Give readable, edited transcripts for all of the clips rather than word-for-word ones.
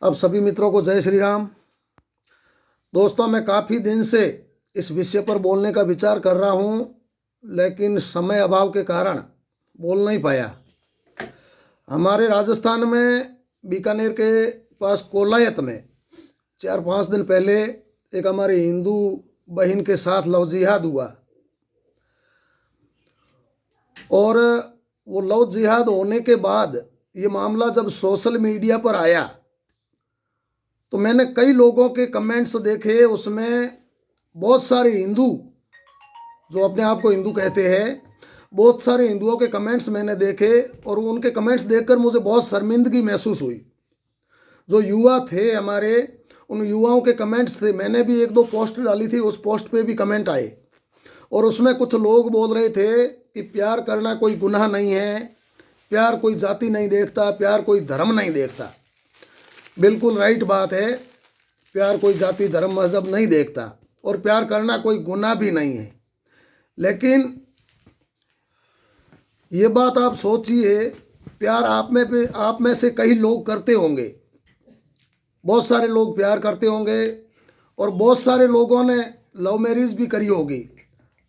अब सभी मित्रों को जय श्री राम। दोस्तों, मैं काफ़ी दिन से इस विषय पर बोलने का विचार कर रहा हूँ, लेकिन समय अभाव के कारण बोल नहीं पाया। हमारे राजस्थान में बीकानेर के पास कोलायत में 4-5 दिन पहले एक हमारे हिंदू बहन के साथ लव जिहाद हुआ, और वो लव जिहाद होने के बाद ये मामला जब सोशल मीडिया पर आया तो मैंने कई लोगों के कमेंट्स देखे। उसमें बहुत सारे हिंदू, जो अपने आप को हिंदू कहते हैं, बहुत सारे हिंदुओं के कमेंट्स मैंने देखे, और उनके कमेंट्स देखकर मुझे बहुत शर्मिंदगी महसूस हुई। जो युवा थे हमारे, उन युवाओं के कमेंट्स थे। मैंने भी 1-2 पोस्ट डाली थी, उस पोस्ट पे भी कमेंट आए, और उसमें कुछ लोग बोल रहे थे कि प्यार करना कोई गुनाह नहीं है, प्यार कोई जाति नहीं देखता, प्यार कोई धर्म नहीं देखता। बिल्कुल राइट बात है, प्यार कोई जाति धर्म मजहब नहीं देखता, और प्यार करना कोई गुनाह भी नहीं है। लेकिन ये बात आप सोचिए, प्यार आप में से कई लोग करते होंगे, बहुत सारे लोग प्यार करते होंगे, और बहुत सारे लोगों ने लव मैरिज भी करी होगी,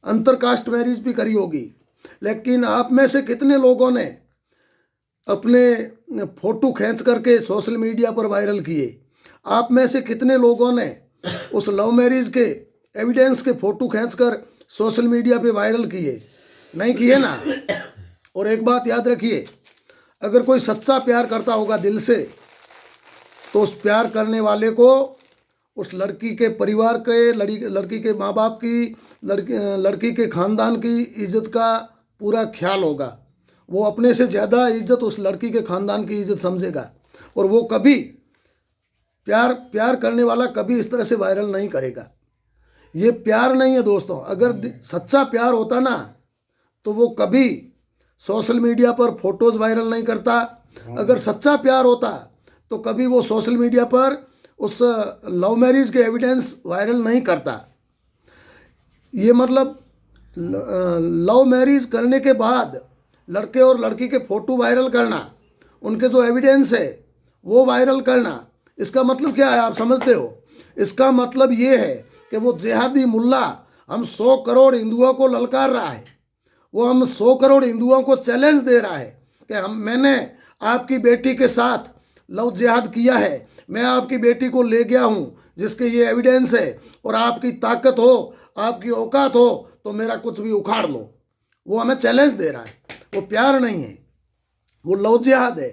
अंतरकास्ट मैरिज भी करी होगी। लेकिन आप में से कितने लोगों ने अपने फोटो खींच करके सोशल मीडिया पर वायरल किए? आप में से कितने लोगों ने उस लव मैरिज के एविडेंस के फोटो खींचकर सोशल मीडिया पे वायरल किए? नहीं किए ना। और एक बात याद रखिए, अगर कोई सच्चा प्यार करता होगा दिल से, तो उस प्यार करने वाले को उस लड़की के परिवार के, लड़की के माँ बाप की, लड़की के ख़ानदान की इज्जत का पूरा ख्याल होगा। वो अपने से ज़्यादा इज्जत उस लड़की के ख़ानदान की इज्जत समझेगा, और वो कभी प्यार करने वाला कभी इस तरह से वायरल नहीं करेगा। ये प्यार नहीं है दोस्तों। अगर सच्चा प्यार होता ना, तो वो कभी सोशल मीडिया पर फोटोज़ वायरल नहीं करता। अगर सच्चा प्यार होता तो कभी वो सोशल मीडिया पर उस लव मैरिज के एविडेंस वायरल नहीं करता। ये मतलब लव मैरिज करने के बाद लड़के और लड़की के फ़ोटो वायरल करना, उनके जो एविडेंस है वो वायरल करना, इसका मतलब क्या है आप समझते हो? इसका मतलब ये है कि वो जिहादी मुल्ला हम 100 करोड़ हिंदुओं को ललकार रहा है। वो हम 100 करोड़ हिंदुओं को चैलेंज दे रहा है कि मैंने आपकी बेटी के साथ लव जिहाद किया है, मैं आपकी बेटी को ले गया हूँ जिसके ये एविडेंस है, और आपकी ताकत हो, आपकी औकात हो तो मेरा कुछ भी उखाड़ लो। वो हमें चैलेंज दे रहा है। वो प्यार नहीं है, वो लव जिहाद है।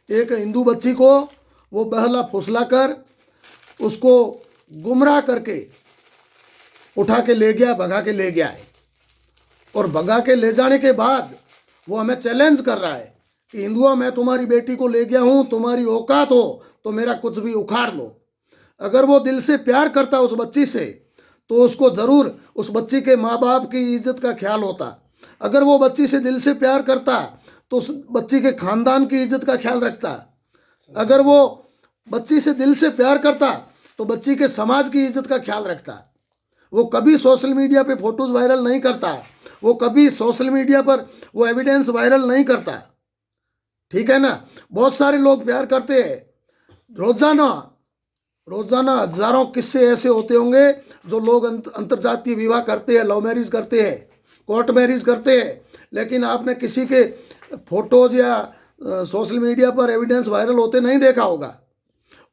एक हिंदू बच्ची को वो बहला फुसला कर, उसको गुमराह करके उठा के ले गया, भगा के ले गया है, और भगा के ले जाने के बाद वो हमें चैलेंज कर रहा है कि हिंदुओं, मैं तुम्हारी बेटी को ले गया हूँ, तुम्हारी औकात हो तो मेरा कुछ भी उखाड़ लो। अगर वो दिल से प्यार करता उस बच्ची से, तो उसको ज़रूर उस बच्ची के माँ बाप की इज्जत का ख्याल होता। अगर वो बच्ची से दिल से प्यार करता तो उस बच्ची के ख़ानदान की इज्जत का ख्याल रखता। अगर वो बच्ची से दिल से प्यार करता तो बच्ची के समाज की इज्जत का ख्याल रखता। वो कभी सोशल मीडिया पे फोटोज़ वायरल नहीं करता, वो कभी सोशल मीडिया पर वो एविडेंस वायरल नहीं करता। ठीक है ना। बहुत सारे लोग प्यार करते हैं, रोज़ाना हजारों किस्से ऐसे होते होंगे जो लोग अंतरजातीय विवाह करते हैं, लव मैरिज करते हैं, कोर्ट मैरिज करते हैं, लेकिन आपने किसी के फोटोज या सोशल मीडिया पर एविडेंस वायरल होते नहीं देखा होगा।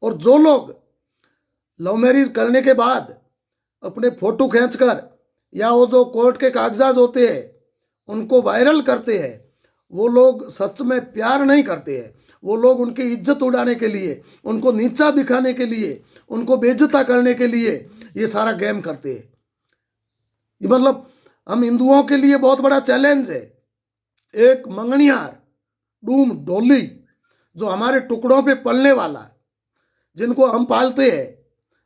और जो लोग लव मैरिज करने के बाद अपने फ़ोटो खींचकर या वो जो कोर्ट के कागजात होते हैं उनको वायरल करते हैं, वो लोग सच में प्यार नहीं करते हैं। वो लोग उनकी इज्जत उड़ाने के लिए, उनको नीचा दिखाने के लिए, उनको बेइज्जता करने के लिए ये सारा गेम करते हैं। ये मतलब हम हिंदुओं के लिए बहुत बड़ा चैलेंज है। एक मंगनियार, डूम, डोली, जो हमारे टुकड़ों पे पलने वाला, जिनको हम पालते हैं,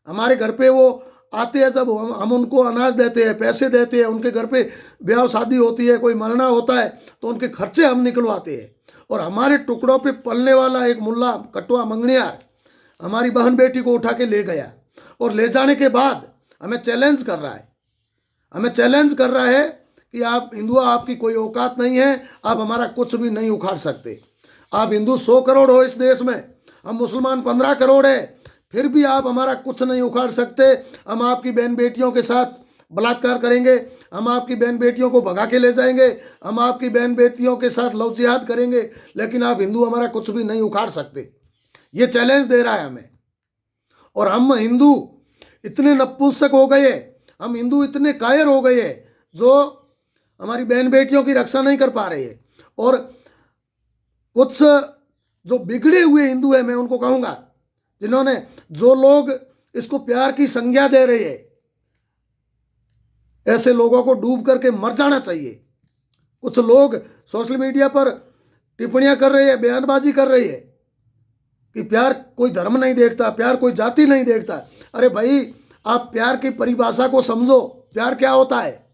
हमारे घर पे वो आते हैं, जब हम उनको अनाज देते हैं, पैसे देते हैं, उनके घर पे ब्याह शादी होती है, कोई मरना होता है तो उनके खर्चे हम निकलवाते हैं, और हमारे टुकड़ों पे पलने वाला एक मुल्ला, कटवा, मंगनियार हमारी बहन बेटी को उठा के ले गया, और ले जाने के बाद हमें चैलेंज कर रहा है। हमें चैलेंज कर रहा है कि आप हिंदू, आपकी कोई औकात नहीं है, आप हमारा कुछ भी नहीं उखाड़ सकते। आप हिंदू 100 करोड़ हो इस देश में, हम मुसलमान 15 करोड़ है, फिर भी आप हमारा कुछ नहीं उखाड़ सकते। हम आपकी बहन बेटियों के साथ बलात्कार करेंगे, हम आपकी बहन बेटियों को भगा के ले जाएंगे, हम आपकी बहन बेटियों के साथ लव जिहाद करेंगे, लेकिन आप हिंदू हमारा कुछ भी नहीं उखाड़ सकते। ये चैलेंज दे रहा है हमें। और हम हिंदू इतने नपुंसक हो गए, हम हिंदू इतने कायर हो गए जो हमारी बहन बेटियों की रक्षा नहीं कर पा रहे हैं। और कुछ जो बिगड़े हुए हिंदू हैं, मैं उनको कहूँगा, जिन्होंने, जो लोग इसको प्यार की संज्ञा दे रहे हैं, ऐसे लोगों को डूब करके मर जाना चाहिए। कुछ लोग सोशल मीडिया पर टिप्पणियां कर रहे हैं, बयानबाजी कर रहे हैं कि प्यार कोई धर्म नहीं देखता, प्यार कोई जाति नहीं देखता। अरे भाई, आप प्यार की परिभाषा को समझो। प्यार क्या होता है?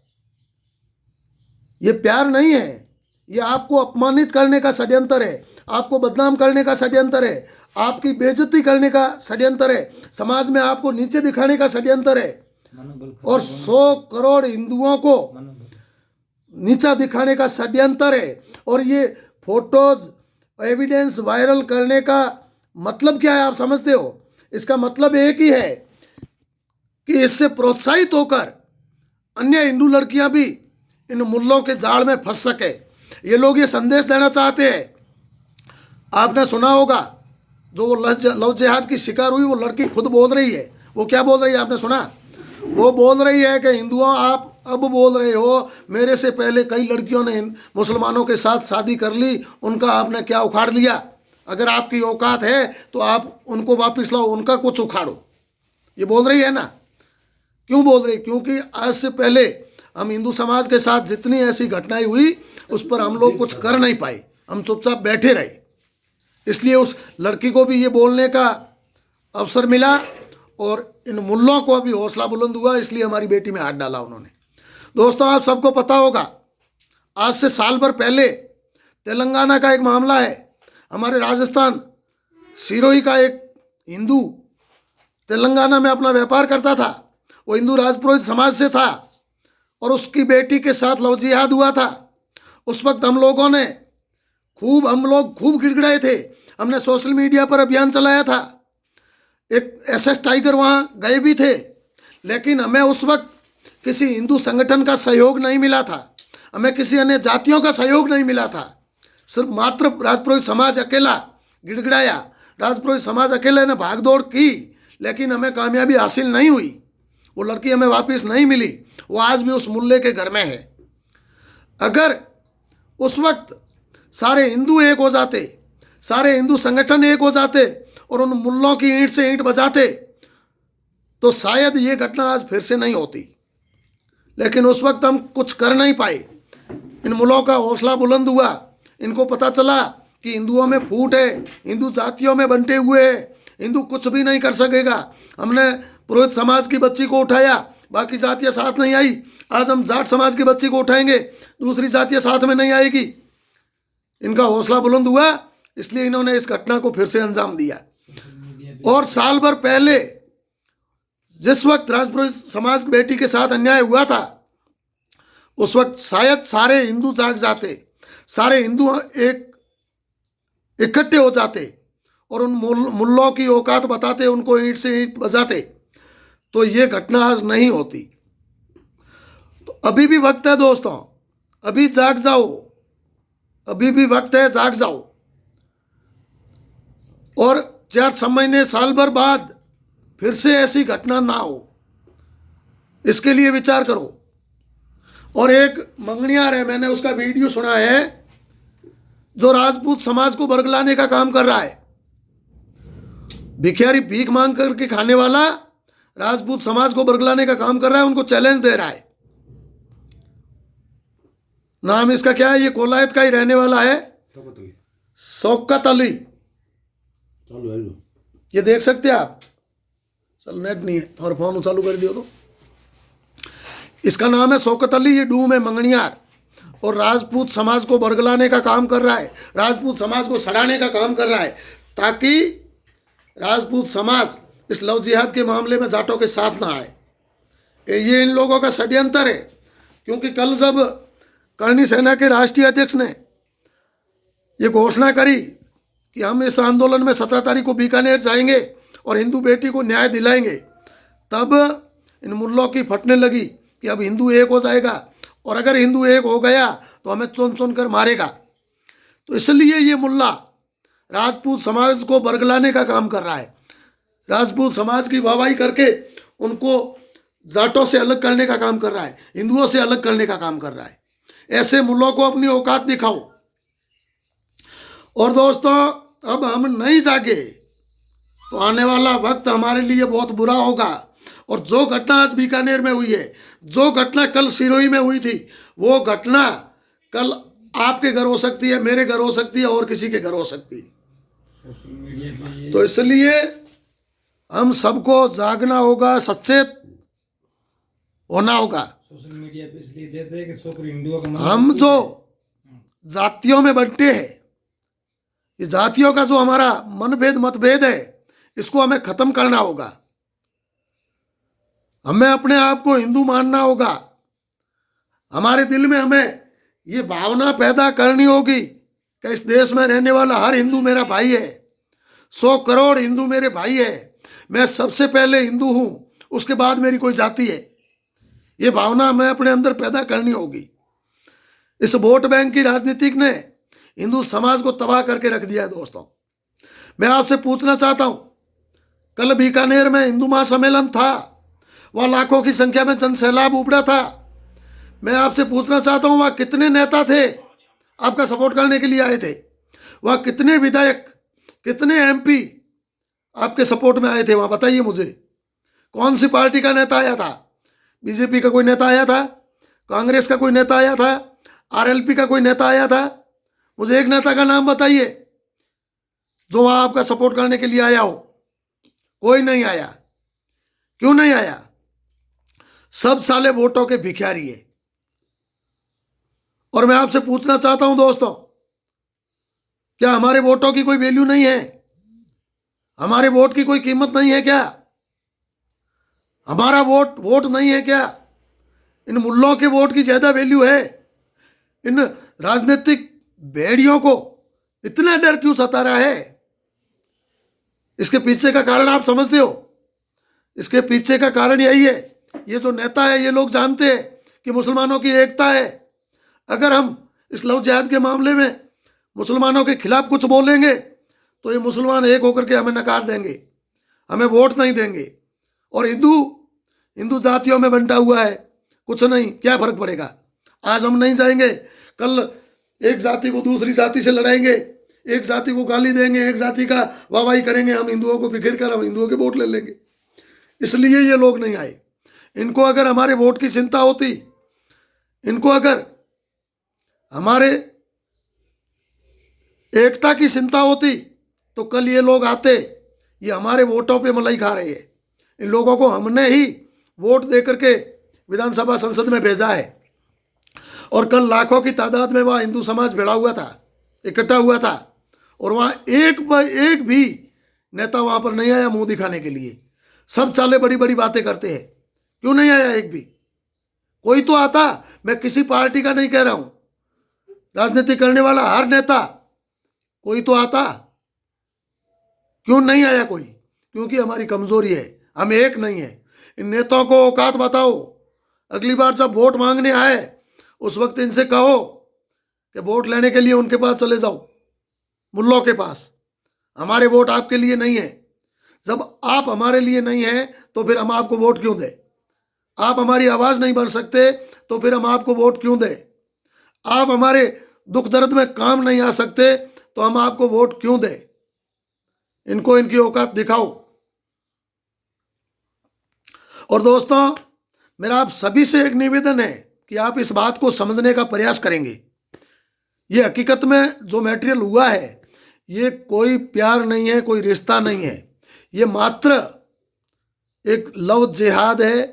ये प्यार नहीं है, ये आपको अपमानित करने का षड्यंत्र है, आपको बदनाम करने का षड्यंत्र है, आपकी बेइज्जती करने का षड्यंत्र है, समाज में आपको नीचे दिखाने का षड्यंत्र है, और 100 करोड़ हिंदुओं को नीचा दिखाने का षड्यंत्र है। और ये फोटोज, एविडेंस वायरल करने का मतलब क्या है, आप समझते हो? इसका मतलब एक ही है कि इससे प्रोत्साहित होकर अन्य हिंदू लड़कियां भी इन मुल्लों के जाल में फंस सके। ये लोग ये संदेश देना चाहते हैं। आपने सुना होगा, जो वो लव जिहाद की शिकार हुई, वो लड़की खुद बोल रही है। वो क्या बोल रही है, आपने सुना? वो बोल रही है कि हिंदुओं, आप अब बोल रहे हो मेरे से पहले कई लड़कियों ने मुसलमानों के साथ शादी कर ली, उनका आपने क्या उखाड़ लिया? अगर आपकी औकात है तो आप उनको वापस लाओ, उनका कुछ उखाड़ो। ये बोल रही है ना। क्यों बोल रही? क्योंकि आज से पहले हम हिंदू समाज के साथ जितनी ऐसी घटनाएं हुई, उस पर हम लोग कुछ कर नहीं पाए, हम चुपचाप बैठे रहे। इसलिए उस लड़की को भी ये बोलने का अवसर मिला और इन मुल्लों को भी हौसला बुलंद हुआ, इसलिए हमारी बेटी में हाथ डाला उन्होंने। दोस्तों, आप सबको पता होगा, आज से साल भर पहले तेलंगाना का एक मामला है। हमारे राजस्थान सिरोही का एक हिंदू तेलंगाना में अपना व्यापार करता था। वो हिंदू राजपुरोहित समाज से था और उसकी बेटी के साथ लव जिहाद हुआ था। उस वक्त हम लोग खूब गिड़गिड़ाए थे। हमने सोशल मीडिया पर अभियान चलाया था। एक SS टाइगर वहाँ गए भी थे, लेकिन हमें उस वक्त किसी हिंदू संगठन का सहयोग नहीं मिला था, हमें किसी अन्य जातियों का सहयोग नहीं मिला था। सिर्फ मात्र राजपुरोहित समाज अकेला गिड़गिड़ाया, राजपुरोहित समाज अकेले ने भागदौड़ की, लेकिन हमें कामयाबी हासिल नहीं हुई। वो लड़की हमें वापस नहीं मिली, वो आज भी उस मुल्ले के घर में है। अगर उस वक्त सारे हिंदू एक हो जाते, सारे हिंदू संगठन एक हो जाते और उन मुल्लों की ईंट से ईंट बजाते, तो शायद ये घटना आज फिर से नहीं होती। लेकिन उस वक्त हम कुछ कर नहीं पाए। इन मुल्लों का हौसला बुलंद हुआ, इनको पता चला कि हिंदुओं में फूट है, हिंदू जातियों में बंटे हुए हैं, हिंदू कुछ भी नहीं कर सकेगा। हमने पुरोहित समाज की बच्ची को उठाया, बाकी जातियाँ साथ नहीं आई। आज हम जाट समाज की बच्ची को उठाएंगे, दूसरी जातियाँ साथ में नहीं आएगी। इनका हौसला बुलंद हुआ, इसलिए इन्होंने इस घटना को फिर से अंजाम दिया। और साल भर पहले जिस वक्त राजपुरोहित समाज की बेटी के साथ अन्याय हुआ था, उस वक्त शायद सारे हिंदू जाग जाते, सारे हिंदू एक इकट्ठे हो जाते और उन मुल्लों की औकात बताते, उनको ईंट से ईंट बजाते, तो ये घटना आज नहीं होती। तो अभी भी वक्त है दोस्तों, अभी जाग जाओ, अभी भी वक्त है, जाग जाओ। और 4 महीने, साल भर बाद फिर से ऐसी घटना ना हो, इसके लिए विचार करो। और एक मंगनियार है, मैंने उसका वीडियो सुना है, जो राजपूत समाज को बरगलाने का काम कर रहा है। भिखारी, भीख मांग करके खाने वाला राजपूत समाज को बरगलाने का काम कर रहा है, उनको चैलेंज दे रहा है। नाम इसका क्या है? ये कोलायत का ही रहने वाला है, शौकत अली। ये देख सकते हैं आप, चलो नेट नहीं है, तुम्हारा फोन चालू कर दियो तो। इसका नाम है शौकत अली, ये डूम है मंगनियार, और राजपूत समाज को बरगलाने का काम कर रहा है, राजपूत समाज को सड़ाने का काम कर रहा है, ताकि राजपूत समाज इस लव जिहाद के मामले में जाटों के साथ ना आए। ये इन लोगों का षड्यंत्र है। क्योंकि कल जब करणी सेना के राष्ट्रीय अध्यक्ष ने ये घोषणा करी कि हम इस आंदोलन में 17 तारीख को बीकानेर जाएंगे और हिंदू बेटी को न्याय दिलाएंगे, तब इन मुल्लों की फटने लगी कि अब हिंदू एक हो जाएगा, और अगर हिंदू एक हो गया तो हमें चुन चुन कर मारेगा। तो इसलिए ये मुल्ला राजपूत समाज को बरगलाने का काम कर रहा है, राजपूत समाज की वाहवाही करके उनको जाटों से अलग करने का काम कर रहा है, हिंदुओं से अलग करने का काम कर रहा है। ऐसे मुल्लों को अपनी औकात दिखाओ। और दोस्तों, अब हम नहीं जागे तो आने वाला वक्त हमारे लिए बहुत बुरा होगा। और जो घटना आज बीकानेर में हुई है, जो घटना कल सिरोही में हुई थी, वो घटना कल आपके घर हो सकती है, मेरे घर हो सकती है, और किसी के घर हो सकती है। तो इसलिए हम सबको जागना होगा, सचेत होना होगा। सोशल मीडिया पे इसलिए देते हैं कि छोकरी हिंदुओं का हम जो जातियों में बंटे हैं, ये जातियों का जो हमारा मनभेद मतभेद है, इसको हमें खत्म करना होगा। हमें अपने आप को हिंदू मानना होगा। हमारे दिल में हमें ये भावना पैदा करनी होगी कि इस देश में रहने वाला हर हिंदू मेरा भाई है, 100 करोड़ हिंदू मेरे भाई है, मैं सबसे पहले हिंदू हूं, उसके बाद मेरी कोई जाति है। ये भावना हमें अपने अंदर पैदा करनी होगी। इस वोट बैंक की राजनीतिक ने हिंदू समाज को तबाह करके रख दिया है। दोस्तों, मैं आपसे पूछना चाहता हूं, कल बीकानेर में हिंदू महासम्मेलन था, वहां लाखों की संख्या में जनसैलाब उमड़ा था। मैं आपसे पूछना चाहता हूं, वहां कितने नेता थे आपका सपोर्ट करने के लिए आए थे? वहां कितने विधायक, कितने एमपी आपके सपोर्ट में आए थे? वहां बताइए मुझे, कौन सी पार्टी का नेता आया था? बीजेपी का कोई नेता आया था? कांग्रेस का कोई नेता आया था? आरएलपी का कोई नेता आया था? मुझे एक नेता का नाम बताइए जो वहां आपका सपोर्ट करने के लिए आया हो। कोई नहीं आया। क्यों नहीं आया? सब साले वोटों के भिखारी है। और मैं आपसे पूछना चाहता हूं दोस्तों, क्या हमारे वोटों की कोई वैल्यू नहीं है? हमारे वोट की कोई कीमत नहीं है क्या? हमारा वोट नहीं है क्या? इन मुल्लों के वोट की ज्यादा वैल्यू है। इन राजनीतिक भेड़ियों को इतना डर क्यों सता रहा है? इसके पीछे का कारण आप समझते हो? इसके पीछे का कारण यही है, ये जो नेता है, ये लोग जानते हैं कि मुसलमानों की एकता है। अगर हम इस लव जिहाद के मामले में मुसलमानों के खिलाफ कुछ बोलेंगे तो ये मुसलमान एक होकर के हमें नकार देंगे, हमें वोट नहीं देंगे। और हिंदू जातियों में बंटा हुआ है, कुछ नहीं, क्या फर्क पड़ेगा? आज हम नहीं जाएंगे, कल एक जाति को दूसरी जाति से लड़ाएंगे, एक जाति को गाली देंगे, एक जाति का वाहवाही करेंगे, हम हिंदुओं को बिखेर कर हम हिंदुओं के वोट ले लेंगे। इसलिए ये लोग नहीं आए। इनको अगर हमारे वोट की चिंता होती, इनको अगर हमारे एकता की चिंता होती, तो कल ये लोग आते। ये हमारे वोटों पे मलाई खा रहे हैं। इन लोगों को हमने ही वोट दे करके विधानसभा संसद में भेजा है। और कल लाखों की तादाद में वहाँ हिंदू समाज भिड़ा हुआ था, इकट्ठा हुआ था, और वहाँ एक भी नेता वहाँ पर नहीं आया मुंह दिखाने के लिए। सब साले बड़ी बड़ी बातें करते हैं। क्यों नहीं आया एक भी? कोई तो आता। मैं किसी पार्टी का नहीं कह रहा हूँ, राजनीति करने वाला हर नेता, कोई तो आता। क्यों नहीं आया कोई? क्योंकि हमारी कमजोरी है, हम एक नहीं है। इन नेताओं को औकात बताओ। अगली बार जब वोट मांगने आए, उस वक्त इनसे कहो कि वोट लेने के लिए उनके पास चले जाओ, मुल्लों के पास। हमारे वोट आपके लिए नहीं है। जब आप हमारे लिए नहीं है तो फिर हम आपको वोट क्यों दें? आप हमारी आवाज नहीं बन सकते तो फिर हम आपको वोट क्यों दें? आप हमारे दुख दर्द में काम नहीं आ सकते तो हम आपको वोट क्यों दें? इनको इनकी औकात दिखाओ। और दोस्तों, मेरा आप सभी से एक निवेदन है कि आप इस बात को समझने का प्रयास करेंगे। ये हकीकत में जो मटेरियल हुआ है, ये कोई प्यार नहीं है, कोई रिश्ता नहीं है। ये मात्र एक लव जिहाद है।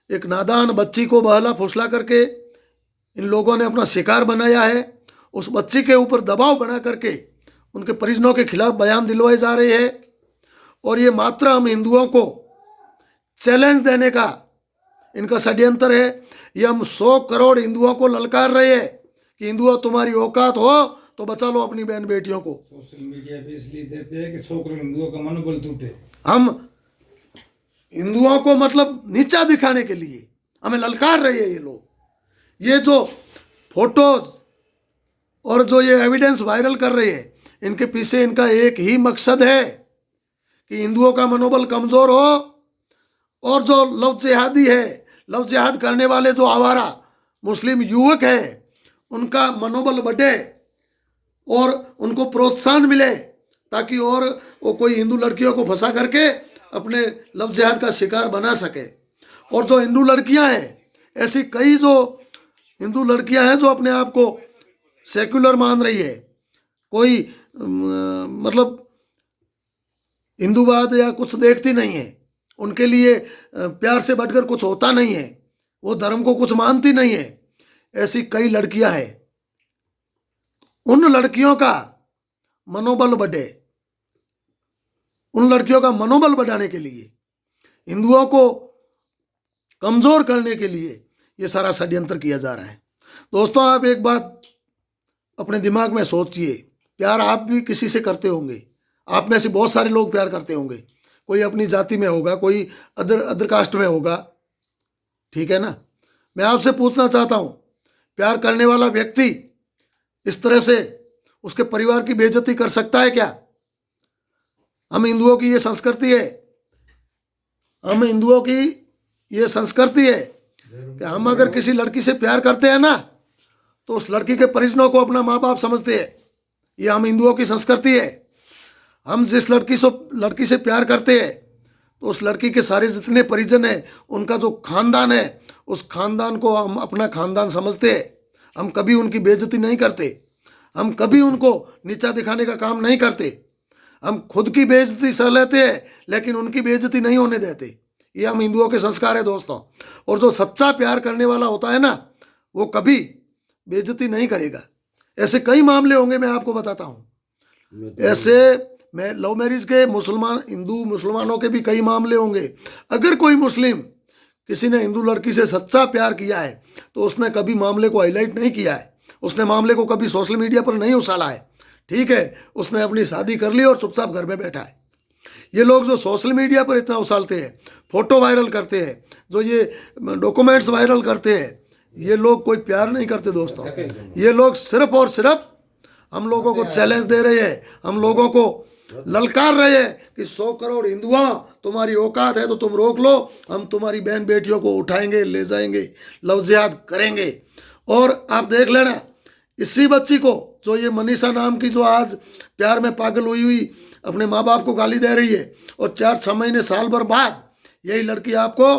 एक नादान बच्ची को बहला फुसला करके इन लोगों ने अपना शिकार बनाया है। उस बच्ची के ऊपर दबाव बना करके उनके परिजनों के खिलाफ बयान दिलवाए जा रहे हैं। और ये मात्र हम हिंदुओं को चैलेंज देने का इनका षड्यंत्र है। ये हम 100 करोड़ हिंदुओं को ललकार रहे हैं कि हिंदुओं, तुम्हारी औकात हो तो बचा लो अपनी बहन बेटियों को। सोशल मीडिया पे इसलिए देते हैं कि छोकरे हिंदुओं का मनोबल टूटे। हम हिंदुओं को मतलब नीचा दिखाने के लिए हमें ललकार रहे हैं ये लोग। ये जो फोटोज और जो ये एविडेंस वायरल कर रहे हैं, इनके पीछे इनका एक ही मकसद है कि हिंदुओं का मनोबल कमजोर हो और जो लव जिहादी है, लव जिहाद करने वाले जो आवारा मुस्लिम युवक है, उनका मनोबल बढ़े और उनको प्रोत्साहन मिले, ताकि और वो कोई हिंदू लड़कियों को फंसा करके अपने लव जिहाद का शिकार बना सके। और जो हिंदू लड़कियां हैं, ऐसी कई जो हिंदू लड़कियां हैं जो अपने आप को सेक्युलर मान रही है, कोई मतलब हिंदूवाद या कुछ देखती नहीं है, उनके लिए प्यार से बढ़कर कुछ होता नहीं है, वो धर्म को कुछ मानती नहीं है, ऐसी कई लड़कियां हैं। उन लड़कियों का मनोबल बढ़े, उन लड़कियों का मनोबल बढ़ाने के लिए, हिंदुओं को कमजोर करने के लिए ये सारा षड्यंत्र किया जा रहा है। दोस्तों, आप एक बात अपने दिमाग में सोचिए, प्यार आप भी किसी से करते होंगे, आप में से बहुत सारे लोग प्यार करते होंगे, कोई अपनी जाति में होगा, कोई अदर कास्ट में होगा, ठीक है ना। मैं आपसे पूछना चाहता हूं, प्यार करने वाला व्यक्ति इस तरह से उसके परिवार की बेइज्जती कर सकता है क्या? हम हिंदुओं की ये संस्कृति है, हम हिंदुओं की ये संस्कृति है कि हम अगर किसी लड़की से प्यार करते हैं ना, तो उस लड़की के परिजनों को अपना माँ बाप समझते हैं। ये हम हिंदुओं की संस्कृति है। हम जिस लड़की से प्यार करते हैं, तो उस लड़की के सारे जितने परिजन हैं, उनका जो खानदान है, उस खानदान को हम अपना खानदान समझते हैं। हम कभी उनकी बेइज्जती नहीं करते, हम कभी उनको नीचा दिखाने का काम नहीं करते। हम खुद की बेइज्जती सह लेते हैं, लेकिन उनकी बेइज्जती नहीं होने देते। ये हम हिंदुओं के संस्कार है दोस्तों। और जो सच्चा प्यार करने वाला होता है ना, वो कभी बेइज्जती नहीं करेगा। ऐसे कई मामले होंगे, मैं आपको बताता हूँ। ऐसे मैं लव मैरिज के हिंदू मुसलमानों के भी कई मामले होंगे। अगर कोई मुस्लिम किसी ने हिंदू लड़की से सच्चा प्यार किया है, तो उसने कभी मामले को हाईलाइट नहीं किया है, उसने मामले को कभी सोशल मीडिया पर नहीं उछाला है, ठीक है। उसने अपनी शादी कर ली और चुपचाप घर में बैठा है। ये लोग जो सोशल मीडिया पर इतना उछालते हैं, फोटो वायरल करते हैं, जो ये डॉक्यूमेंट्स वायरल करते हैं, ये लोग कोई प्यार नहीं करते दोस्तों। ये लोग सिर्फ और सिर्फ हम लोगों को चैलेंज दे रहे हैं, हम लोगों को ललकार रहे हैं कि 100 करोड़ हिंदुआ, तुम्हारी औकात है तो तुम रोक लो, हम तुम्हारी बहन बेटियों को उठाएंगे, ले जाएंगे, लव जिहाद करेंगे। और आप देख लेना, इसी बच्ची को, जो ये मनीषा नाम की, जो आज प्यार में पागल हुई अपने माँ बाप को गाली दे रही है, और 4-6 महीने साल भर बाद यही लड़की आपको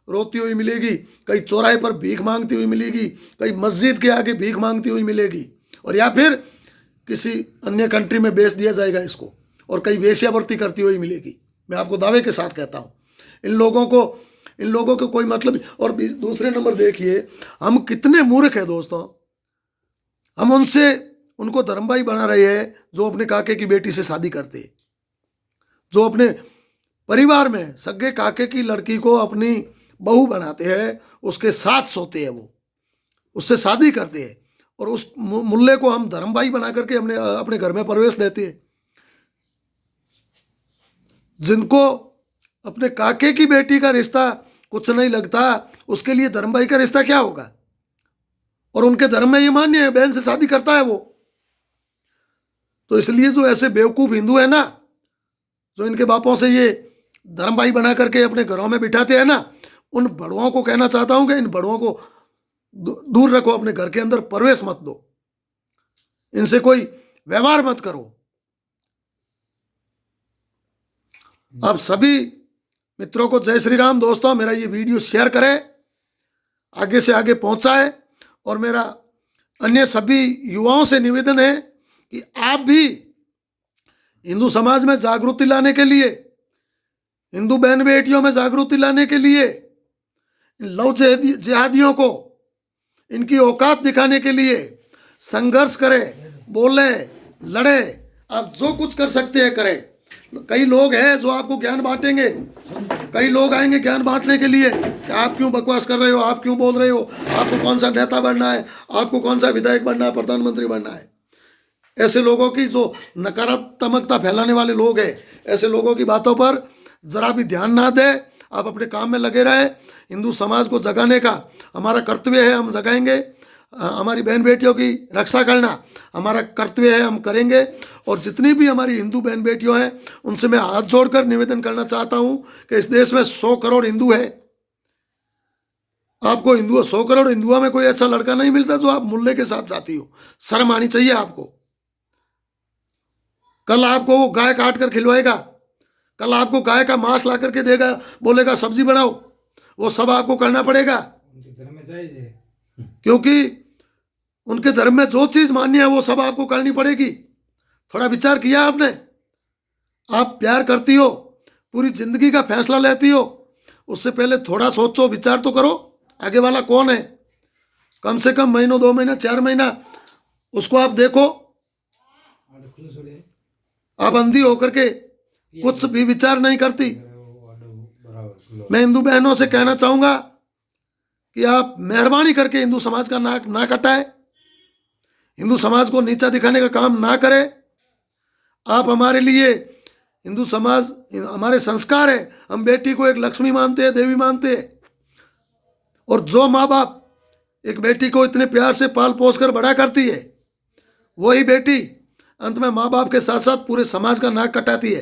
रोती हुई मिलेगी, कहीं चौराहे पर भीख मांगती हुई मिलेगी, कहीं मस्जिद के आगे भीख मांगती हुई मिलेगी, और या फिर किसी अन्य कंट्री में बेच दिया जाएगा इसको, और कहीं वेश्यावृत्ति करती हुई मिलेगी। मैं आपको दावे के साथ कहता हूँ, इन लोगों को कोई मतलब। और दूसरे नंबर देखिए, हम कितने मूर्ख हैं दोस्तों। हम उनको धर्मभाई बना रहे हैं जो अपने काके की बेटी से शादी करते हैं, जो अपने परिवार में सगे काके की लड़की को अपनी बहू बनाते हैं, उसके साथ सोते हैं, वो उससे शादी करते हैं, और उस मुल्ले को हम धर्मभाई बना करके अपने घर में प्रवेश देते हैं। जिनको अपने काके की बेटी का रिश्ता कुछ नहीं लगता, उसके लिए धर्मभाई का रिश्ता क्या होगा? और उनके धर्म में ये मान्य है, बहन से शादी करता है वो। तो इसलिए जो ऐसे बेवकूफ हिंदू है ना, जो इनके बापों से ये धर्मभाई बना करके अपने घरों में बिठाते हैं ना, उन बड़ुओं को कहना चाहता हूं कि इन बड़ुओं को दूर रखो, अपने घर के अंदर प्रवेश मत दो, इनसे कोई व्यवहार मत करो। आप सभी मित्रों को जय श्री राम। दोस्तों, मेरा ये वीडियो शेयर करें, आगे से आगे पहुंचाए, और मेरा अन्य सभी युवाओं से निवेदन है कि आप भी हिंदू समाज में जागृति लाने के लिए, हिंदू बहन बेटियों में जागृति लाने के लिए, लव जिहादियों को इनकी औकात दिखाने के लिए संघर्ष करें, बोले, लड़े। आप जो कुछ कर सकते हैं करें। कई लोग हैं जो आपको ज्ञान बांटेंगे, कई लोग आएंगे ज्ञान बांटने के लिए कि आप क्यों बकवास कर रहे हो, आप क्यों बोल रहे हो, आपको कौन सा नेता बनना है, आपको कौन सा विधायक बनना है, प्रधानमंत्री बनना है। ऐसे लोगों की, जो नकारात्मकता फैलाने वाले लोग हैं, ऐसे लोगों की बातों पर जरा भी ध्यान ना दे। आप अपने काम में लगे रहे। हिंदू समाज को जगाने का हमारा कर्तव्य है, हम जगाएंगे। हमारी बहन बेटियों की रक्षा करना हमारा कर्तव्य है, हम करेंगे। और जितनी भी हमारी हिंदू बहन बेटियों हैं, उनसे मैं हाथ जोड़कर निवेदन करना चाहता हूं कि इस देश में 100 करोड़ हिंदू है। आपको 100 करोड़ हिंदुओं में कोई अच्छा लड़का नहीं मिलता जो आप मुल्ले के साथ जाती हो। शर्म आनी चाहिए आपको। कल आपको वो गाय काट कर खिलवाएगा, कल आपको गाय का मांस ला करके देगा, बोलेगा सब्जी बनाओ, वो सब आपको करना पड़ेगा। उनके धर्म में जायज है, क्योंकि उनके धर्म में जो चीज मान्य है वो सब आपको करनी पड़ेगी। थोड़ा विचार किया आपने? आप प्यार करती हो, पूरी जिंदगी का फैसला लेती हो, उससे पहले थोड़ा सोचो, विचार तो करो आगे वाला कौन है। कम से कम महीनों, 2 महीना, 4 महीना उसको आप देखो। आप अंधी होकर के कुछ भी विचार नहीं करती। मैं हिंदू बहनों से कहना चाहूंगा कि आप मेहरबानी करके हिंदू समाज का नाक ना कटाए, हिंदू समाज को नीचा दिखाने का काम ना करे। आप हमारे लिए, हिंदू समाज हमारे संस्कार है, हम बेटी को एक लक्ष्मी मानते हैं, देवी मानते हैं। और जो माँ बाप एक बेटी को इतने प्यार से पाल पोस कर बड़ा करती है, वही बेटी अंत में माँ बाप के साथ साथ पूरे समाज का नाक कटाती है,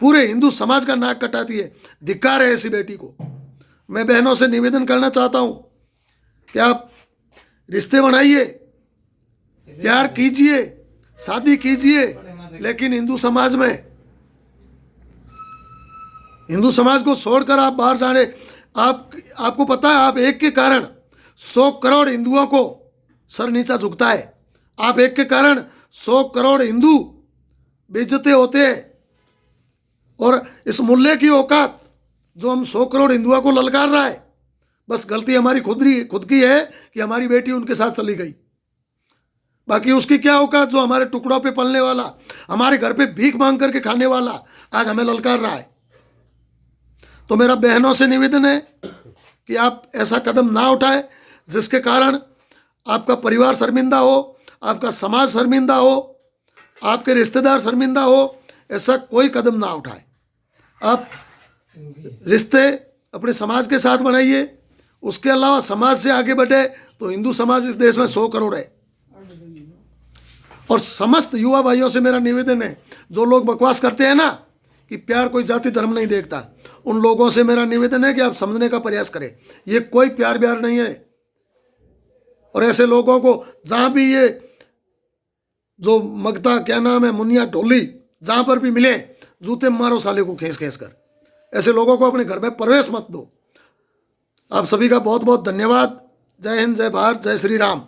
पूरे हिंदू समाज का नाक कटाती है। धिक्कार है ऐसी बेटी को। मैं बहनों से निवेदन करना चाहता हूँ कि आप रिश्ते बनाइए, प्यार कीजिए, शादी कीजिए, लेकिन हिंदू समाज में, हिंदू समाज को छोड़कर आप बाहर जाने, आपको पता है, आप एक के कारण 100 करोड़ हिंदुओं को सर नीचा झुकता है। आप एक के कारण 100 करोड़ हिंदू बेइज्जते होते हैं। और इस मुल्ले की औकात जो हम 100 करोड़ हिंदुओं को ललकार रहा है, बस गलती हमारी खुद की है कि हमारी बेटी उनके साथ चली गई। बाकी उसकी क्या औकात जो हमारे टुकड़ों पे पलने वाला, हमारे घर पे भीख मांग करके खाने वाला आज हमें ललकार रहा है। तो मेरा बहनों से निवेदन है कि आप ऐसा कदम ना उठाएं जिसके कारण आपका परिवार शर्मिंदा हो, आपका समाज शर्मिंदा हो, आपके रिश्तेदार शर्मिंदा हो। ऐसा कोई कदम ना उठाएं। आप रिश्ते अपने समाज के साथ बनाइए। उसके अलावा समाज से आगे बढ़े तो हिंदू समाज इस देश में 100 करोड़ है। और समस्त युवा भाइयों से मेरा निवेदन है, जो लोग बकवास करते हैं ना कि प्यार कोई जाति धर्म नहीं देखता, उन लोगों से मेरा निवेदन है कि आप समझने का प्रयास करें। ये कोई प्यार व्यार नहीं है। और ऐसे लोगों को जहां भी ये जो मगता क्या नाम है, मुनिया ढोली, जहां पर भी मिले जूते मारो साले को खींच खींच कर। ऐसे लोगों को अपने घर में प्रवेश मत दो। आप सभी का बहुत बहुत धन्यवाद। जय हिंद, जय भारत, जय श्री राम।